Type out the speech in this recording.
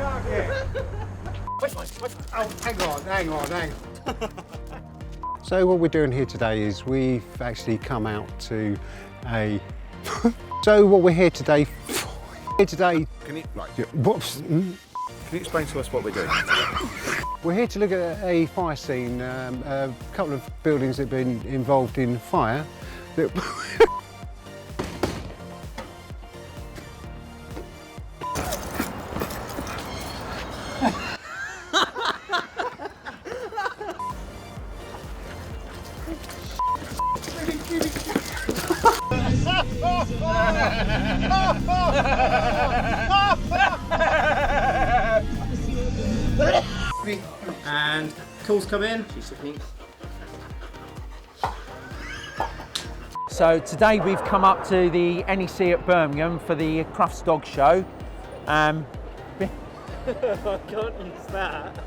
can't get. Which one? Which one? Oh, hang on. So what we're doing here today is we've actually come out to a... So what we're here today... Can you, right, Whoops. can you explain to us what we're doing? We're here to look at a fire scene, a couple of buildings that have been involved in fire. And calls come in. So today we've come up to the NEC at Birmingham for the Crufts Dog Show. I can't use that.